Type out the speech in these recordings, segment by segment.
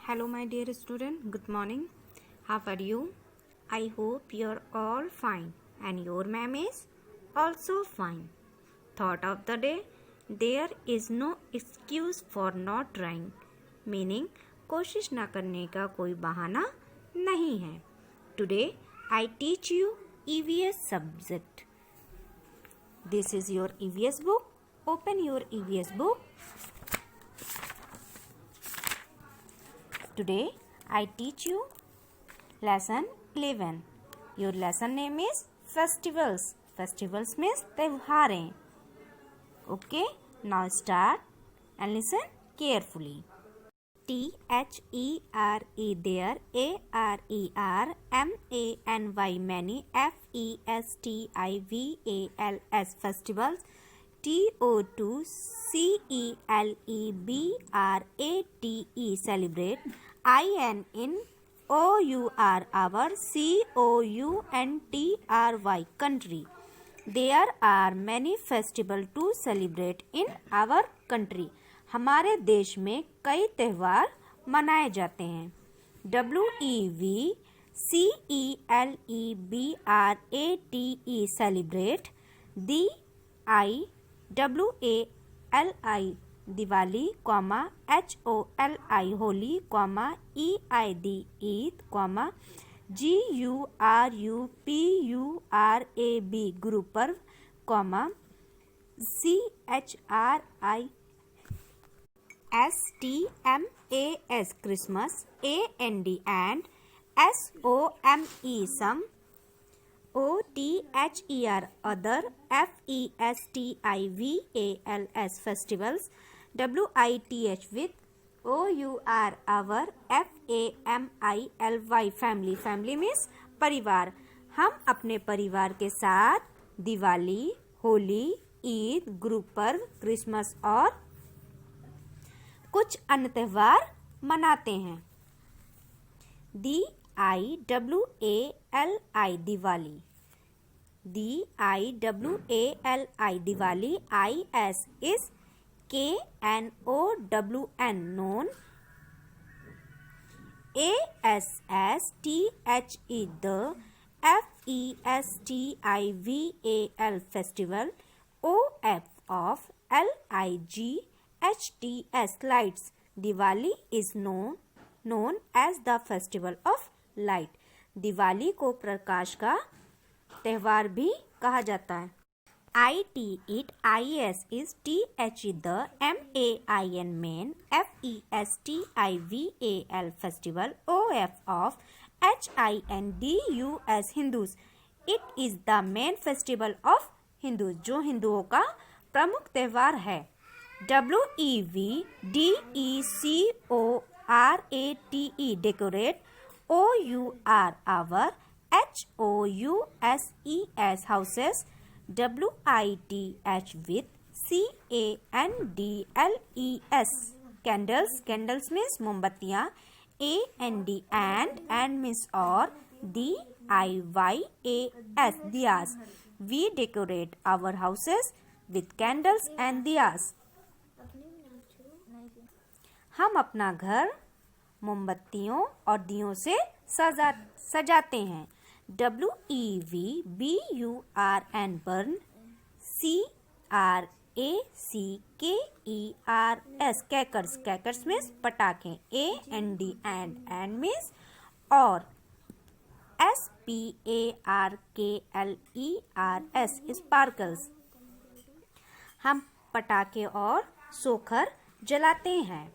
Hello, my dear student. Good morning. How are you? I hope you're all fine and your ma'am is also fine. Thought of the day: there is no excuse for not trying. Meaning, कोशिश ना करने का कोई बहाना नहीं है. Today, I teach you EVS subject. This is your EVS book. Open your EVS book. Today I teach you lesson 11. Your lesson name is festivals. Festivals means त्योहारें. Okay, now start and listen carefully. THERE there, ARER, MANY, FESTIVALS festivals, TO2CELEBRATE celebrate, INNOUR our, COUNTRY country. There are many festivals to celebrate in our country. हमारे देश में कई त्यौहार मनाए जाते हैं. WEVCELEBRATE celebrate, DIWALI Diwali, HOLI Holi, EID Eid, GURUPURAB Guru Parv, CHRISTMAS Christmas, AND SOME some, OTHER other, FESTIVALS festivals, WITH with, OUR our, FAMILY family. Family means परिवार. हम अपने परिवार के साथ दिवाली, होली, ईद, गुरु पर्व, क्रिसमस और कुछ अन्य त्यौहार मनाते हैं. DIWALI Diwali, DIWALI Diwali, IS is KNOWN known, ASSTHE the, FESTIVAL festival, OF of, LIGHTS lights. Diwali is known as the festival of light. Diwali को प्रकाश का त्यौहार भी कहा जाता है. IT it, IS is, THE the, MAIN main, FESTIVAL festival, OF of, HINDUS Hindus. It is the main festival of Hindus, जो हिंदुओं का प्रमुख त्यौहार है. WEVDECORATE decorate, OUR our, HOUSES houses, WITH with, CANDLES candles means मोमबत्तियाँ, and means और, DIYAS diyas. We decorate our houses with candles and diyas. हम अपना घर मोमबत्तियों और दियों से सजाते हैं. WEVBURN burn, CRACKERS crackers means पटाखे, AND means और, SPARKLERS sparkles. हम पटाखे और सोखर जलाते हैं.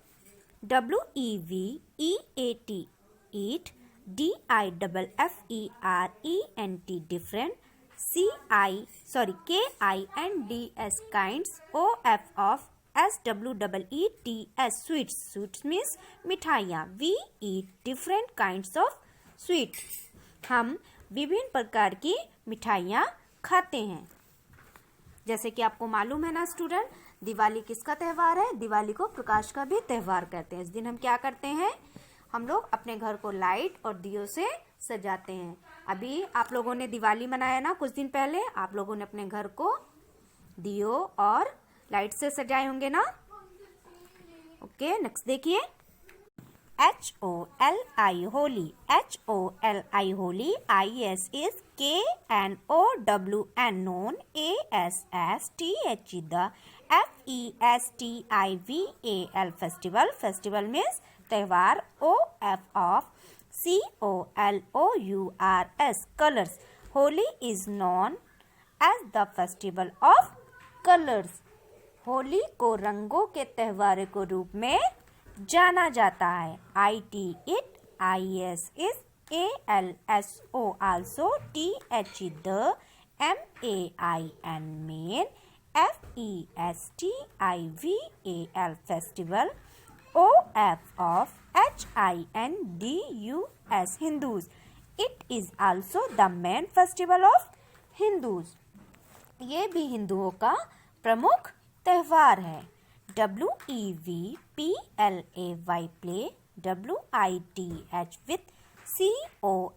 WEVEAT eat, DIFFERENT different, KINDS kinds, OF of, SWEETS sweets means मिठाइयाँ. We eat different kinds of sweets. हम विभिन्न प्रकार की मिठाइयाँ खाते हैं. जैसे कि आपको मालूम है ना स्टूडेंट, दिवाली किसका त्यौहार है? दिवाली को प्रकाश का भी त्यौहार कहते हैं. इस दिन हम क्या करते हैं? हम लोग अपने घर को लाइट और दियों से सजाते हैं. अभी आप लोगों ने दिवाली मनाया ना कुछ दिन पहले, आप लोगों ने अपने घर को दियों और लाइट से सजाए होंगे ना. ओके, नेक्स्ट देखिए. HOLI holy, HOLI holy, IS is KNOWN known, ASSTH the FESTIVAL festival, festival means त्यौहार, OF of COLOURS colors, Holi is known as the festival of colors, Holi को रंगों के त्यौहार के रूप में जाना जाता है। IT it, IS is ALSO also, TH the MAIN main, FESTIVAL festival, OF of HINDUS Hindus, it is also the main festival of Hindus, ये भी हिंदुओं का प्रमुख त्यौहार है। WEVPLAY play, WITH with COLOURS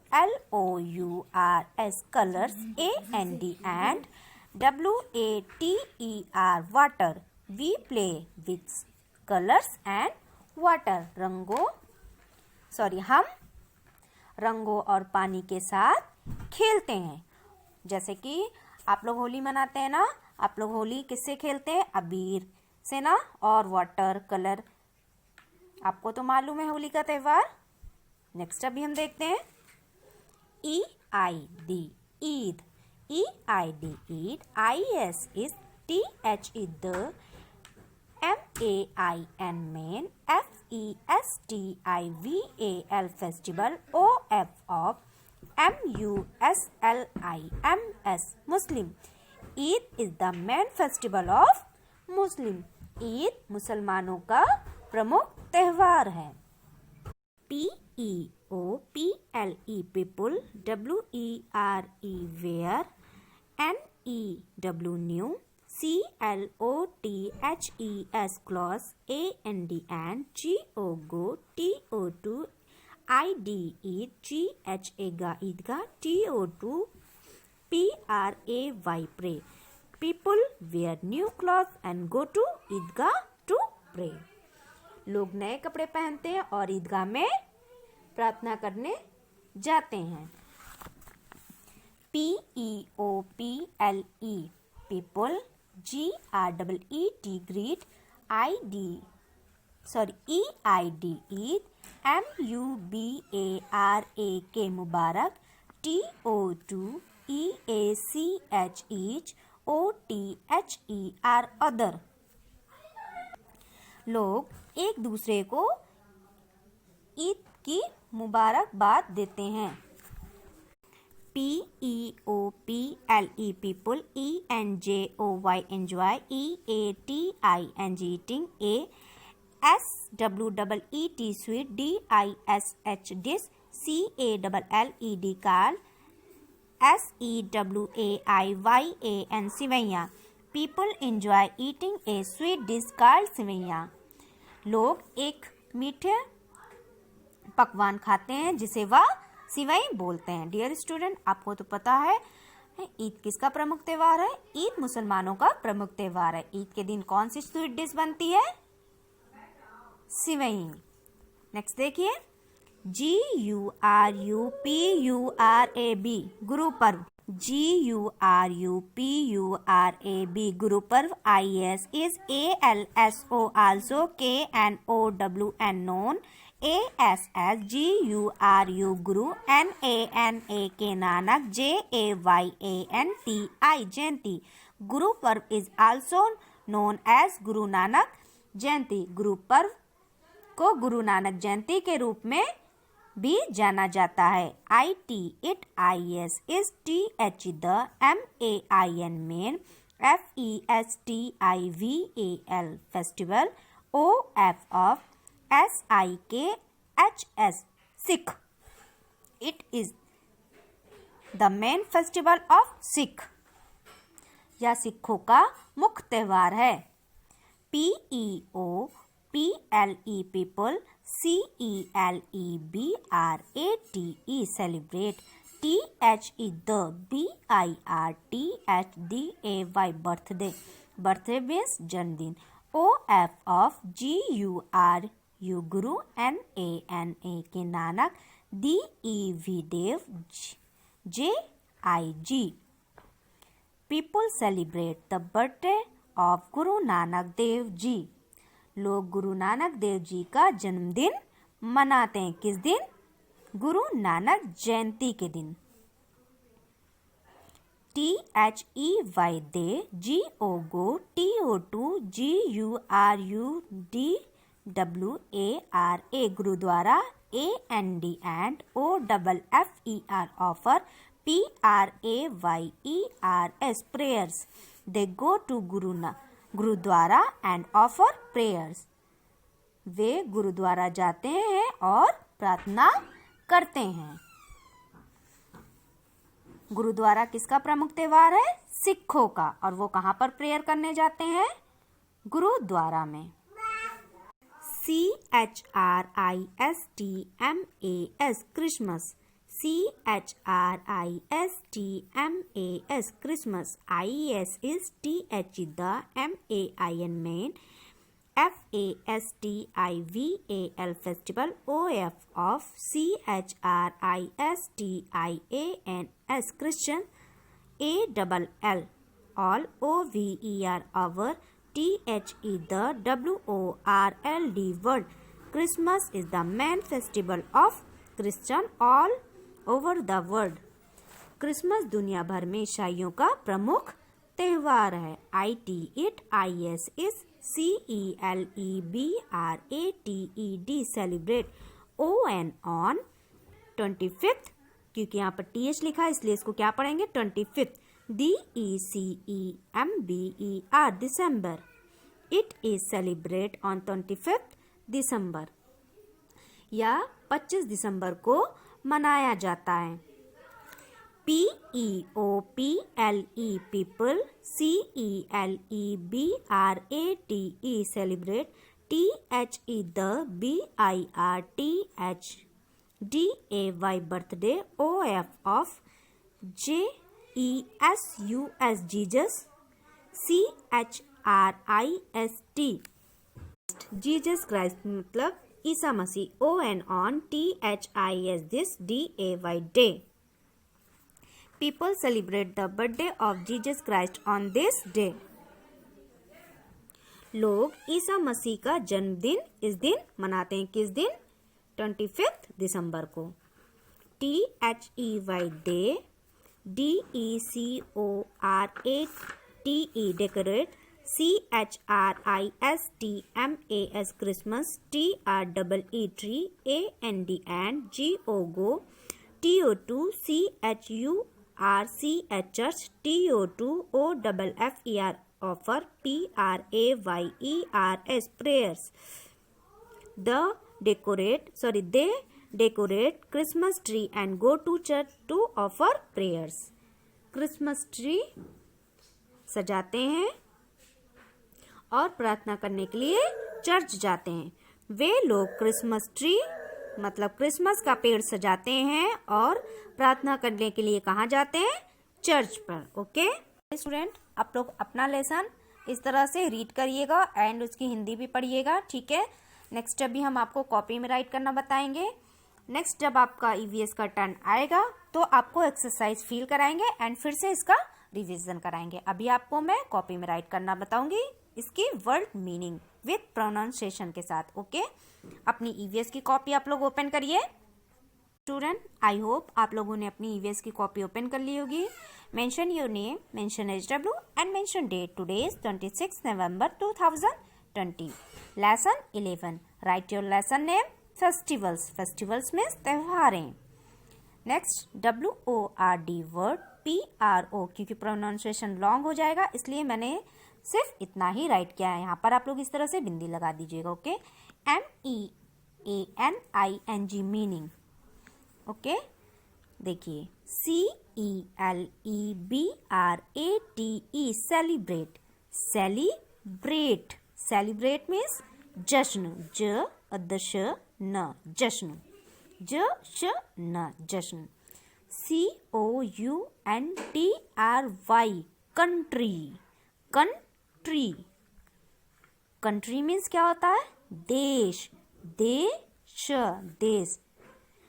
colors, AND and WATER water, we play with colors and water, हम रंगों और पानी के साथ खेलते हैं। जैसे कि आप लोग होली मनाते हैं ना, आप लोग होली किससे खेलते हैं? अबीर से ना, और वाटर कलर, आपको तो मालूम है होली का त्यौहार। नेक्स्ट अभी हम देखते हैं EID Eid, EID Eid, IS is TH the MAIN main, FESTIVAL festival, OF of MUSLIMS Muslim, Eid is the main festival of Muslim, Eid मुसलमानों का प्रमुख त्यौहार है। PEOPLE people, WERE where, NEW new, CLOTHES close, AND and, GO go, TO2 ID eat, GHA ga Idgah, TO2 PRAY pray, people wear new clothes and go to Idgah to pray, लोग नए कपड़े पहनते हैं और ईदगाह में प्रार्थना करने जाते हैं। PEOPLE people, GREET greet, EID Eid, MUBARAK मुबारक, TO2 EACH each, OTHER other, लोग एक दूसरे को ईद की मुबारकबाद देते हैं। PEOPLE people, ENJOY enjoy, EATING eating, SWEET sweet, DISH dish, CALLED card, SEWAIYAN sevaiyan, people enjoy eating a sweet dish called sevaiyan, लोग एक मीठे पकवान खाते हैं जिसे वह सिवई बोलते हैं। डियर स्टूडेंट, आपको तो पता है ईद किसका प्रमुख त्यौहार है? ईद मुसलमानों का प्रमुख त्यौहार है। ईद के दिन कौन सी स्वीट डिश बनती है? सिवई। नेक्स्ट देखिए, GURUPURAB Guru Parv, GURUPURAB Guru Parv, IS is ALSO also, KNOWN known, ASSGURU Guru, NANAK Nanak, JAYANTI Jayanti, Guru Parv is also known as Guru Nanak जयंती, गुरु पर्व को गुरु नानक जयंती के रूप में भी जाना जाता है। IT it, IS is TH the MAIN main, FESTIVAL festival, OF of SIKHS Sikh, it is the main festival of Sikh, यह सिखों का मुख्य त्यौहार है। PEOPLE people, CELEBRATE celebrate, TH is the BIRTHDAY birthday, birthday means जन्मदिन, OF of GURU U Guru, NANA के Nanak, DEV Dev, JIG. People celebrate the birthday of Guru Nanak Dev Ji. लोग गुरु नानक देव जी का जन्मदिन मनाते हैं। किस दिन? गुरु नानक जयंती के दिन। THEY they, GO TO2 GURUDWARA gurdwara, AND and OFFER offer, PRAYERS prayers. They go to gurdwara and offer prayers. वे गुरुद्वारा जाते हैं और प्रार्थना करते हैं। गुरुद्वारा किसका प्रमुख त्योहार है? सिखों का। और वो कहाँ पर प्रेयर करने जाते हैं? गुरुद्वारा में। CHRISTMAS Christmas, CHRISTMAS Christmas, IES is TH the MAIN main, FASTIVAL festival, OF of CHRISTIANS Christian, ALL all, OVER our, THE the WORLD world. Christmas is the main festival of Christian all over the world. Christmas दुनिया भर में ईसाइयों का प्रमुख त्योहार है। ITIS is CELEBRATED celebrate ON 25th, क्योंकि यहाँ पर TH लिखा है इसलिए इसको क्या पढ़ेंगे? 25th. DECEMBER December. It is celebrate on 25th December. या 25 दिसंबर को मनाया जाता है। PEOPLE people, CELEBRATE celebrate, THE the BIRTH DAY birthday, OF of JESUS Jesus, CHRIST Jesus Christ मतलब Isa Masih, ON THIS this DAY day. People celebrate the birthday of Jesus Christ on this day. लोग ईसा मसीह का जन्मदिन इस दिन मनाते हैं। किस दिन? 25 दिसंबर को। THEY day, DECORATE decorate, CHRISTMAS Christmas, TREE tree, AND GO TO2 CHURCH church, TO2 OFFER offer, PRAYERS prayers. They decorate Christmas tree and go to church to offer prayers. Christmas tree सजाते हैं और प्रार्थना करने के लिए church जाते हैं। वे लोग क्रिसमस ट्री मतलब क्रिसमस का पेड़ सजाते हैं और प्रार्थना करने के लिए कहाँ जाते हैं? चर्च पर। ओके स्टूडेंट, आप लोग अपना लेसन इस तरह से रीड करिएगा एंड उसकी हिंदी भी पढ़िएगा। ठीक है, नेक्स्ट अभी हम आपको कॉपी में राइट करना बताएंगे। नेक्स्ट जब आपका EVS का टर्न आएगा तो आपको एक्सरसाइज फील कराएंगे एंड फिर से इसका रिवीजन कराएंगे। अभी आपको मैं कॉपी में राइट करना बताऊंगी इसकी वर्ड मीनिंग विथ प्रोनाउंसिएशन के साथ। ओके, अपनी EVS की कॉपी आप लोग ओपन करिए। स्टूडेंट, आई होप आप लोगों ने अपनी EVS की कॉपी ओपन कर ली होगी। Mention your name, mention HW and mention date. Today is 26 November 2020। Lesson 11, write your lesson name. Festivals, festivals means त्योहारें। नेक्स्ट WORD वर्ड, PRO, क्योंकि प्रोनाउंसिएशन लॉन्ग हो जाएगा इसलिए मैंने सिर्फ इतना ही राइट किया है। यहाँ पर आप लोग इस तरह से बिंदी लगा दीजिएगा। Okay, MEANING meaning. ओके, देखिए CELEBRATE celebrate, celebrate, celebrate means जश्न, जश्न, जश्न। COUNTRY country, country, country means क्या होता है? देश, देश, देश।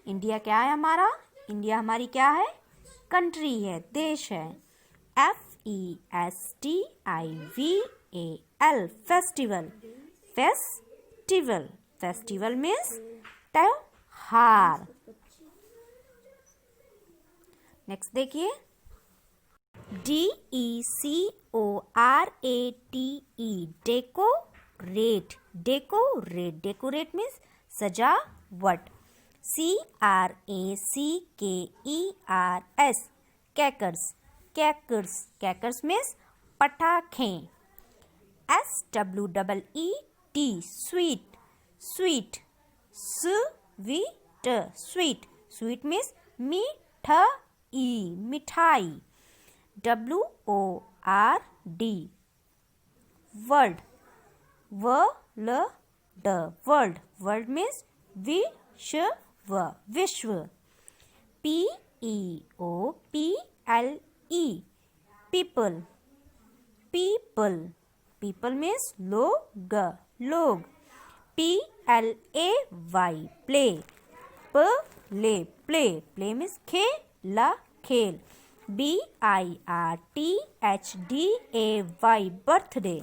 इंडिया क्या है हमारा? इंडिया हमारी क्या है? कंट्री है, देश है। FESTIVAL, festival, festival, festival means त्योहार। नेक्स्ट देखिए, DECORATE, decorate, decorate, decorate means सजावट। CRACKERS, कैकर्स, कैकर्स, कैकर्स मीन्स पटाखे। SWEET, sweet, sweet, sweet, sweet, sweet means मिठाई, मिठाई। WORD, world, world, world, world means विश्व, विश्व। PEOPLE, people, people, people means लोग, लोग। PLAY, play, play, play, play means खेला, खेल। BIRTHDAY, birthday,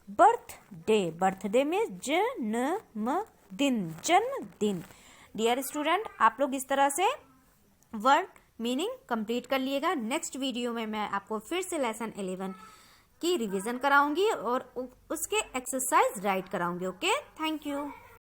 birthday, birthday means जन्मदिन, जन्मदिन। डियर स्टूडेंट, आप लोग इस तरह से वर्ड मीनिंग कंप्लीट कर लिएगा। नेक्स्ट वीडियो में मैं आपको फिर से लेसन 11 की रिवीजन कराऊंगी और उसके एक्सरसाइज राइट कराऊंगी। Okay, thank you.